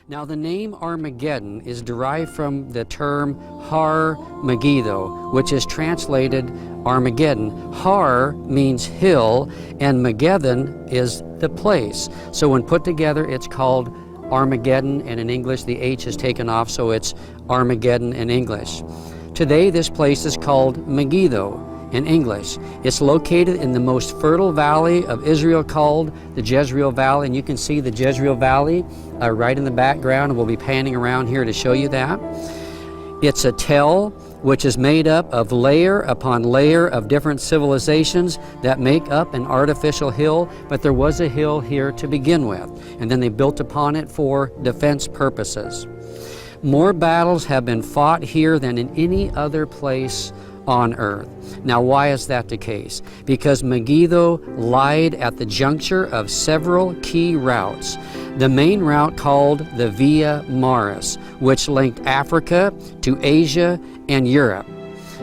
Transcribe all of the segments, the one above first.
Now the name Armageddon is derived from the term Har Megiddo, which is translated Armageddon. Har means hill, and Megiddon is the place. So when put together, it's called Armageddon, and in English the H is taken off, so it's Armageddon in English. Today this place is called Megiddo in English. It's located in the most fertile valley of Israel called the Jezreel Valley, and you can see the Jezreel Valley right in the background, and we'll be panning around here to show you that. It's a tell which is made up of layer upon layer of different civilizations that make up an artificial hill, but there was a hill here to begin with, and then they built upon it for defense purposes. More battles have been fought here than in any other place on earth. Now, why is that the case? Because Megiddo lied at the juncture of several key routes. The main route called the Via Maris, which linked Africa to Asia and Europe.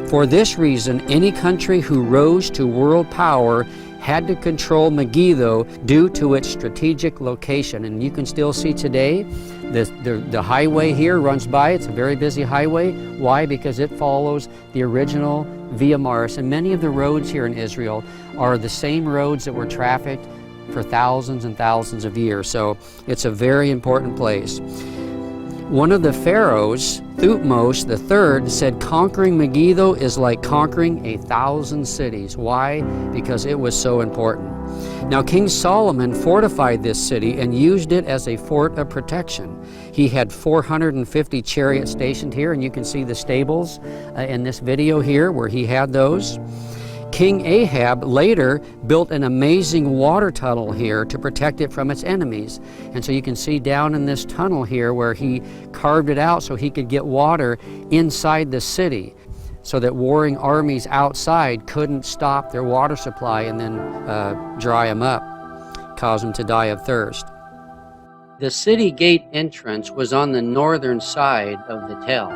For this reason, any country who rose to world power had to control Megiddo due to its strategic location. And you can still see today the highway here runs by. It's a very busy highway. Why? Because it follows the original Via Maris. And many of the roads here in Israel are the same roads that were trafficked for thousands and thousands of years. So it's a very important place. One of the pharaohs, Thutmose III, said conquering Megiddo is like conquering 1,000 cities. Why? Because it was so important. Now, King Solomon fortified this city and used it as a fort of protection. He had 450 chariots stationed here, and you can see the stables in this video here where he had those. King Ahab later built an amazing water tunnel here to protect it from its enemies. And so you can see down in this tunnel here where he carved it out so he could get water inside the city, so that warring armies outside couldn't stop their water supply and then dry them up, cause them to die of thirst. The city gate entrance was on the northern side of the tell.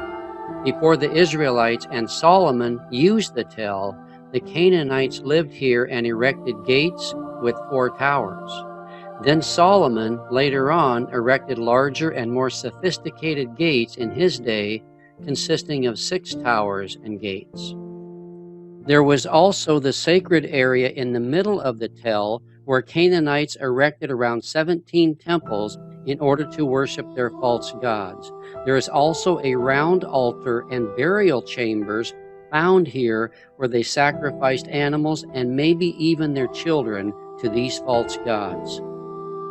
Before the Israelites and Solomon used the tell, the Canaanites lived here and erected gates with 4 towers. Then Solomon, later on, erected larger and more sophisticated gates in his day, consisting of 6 towers and gates. There was also the sacred area in the middle of the tell, where Canaanites erected around 17 temples in order to worship their false gods. There is also a round altar and burial chambers found here where they sacrificed animals and maybe even their children to these false gods.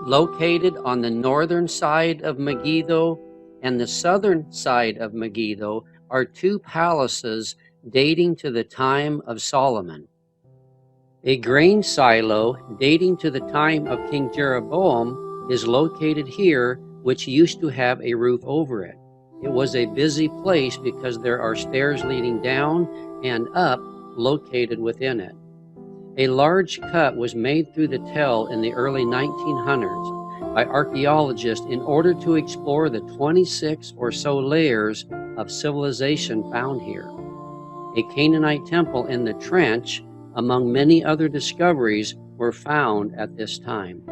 Located on the northern side of Megiddo and the southern side of Megiddo are 2 palaces dating to the time of Solomon. A grain silo dating to the time of King Jeroboam is located here, which used to have a roof over it. It was a busy place because there are stairs leading down and up located within it. A large cut was made through the tell in the early 1900s by archaeologists in order to explore the 26 or so layers of civilization found here. A Canaanite temple in the trench, among many other discoveries, were found at this time.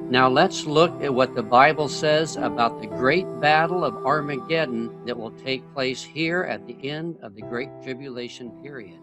Now let's look at what the Bible says about the great battle of Armageddon that will take place here at the end of the Great Tribulation period.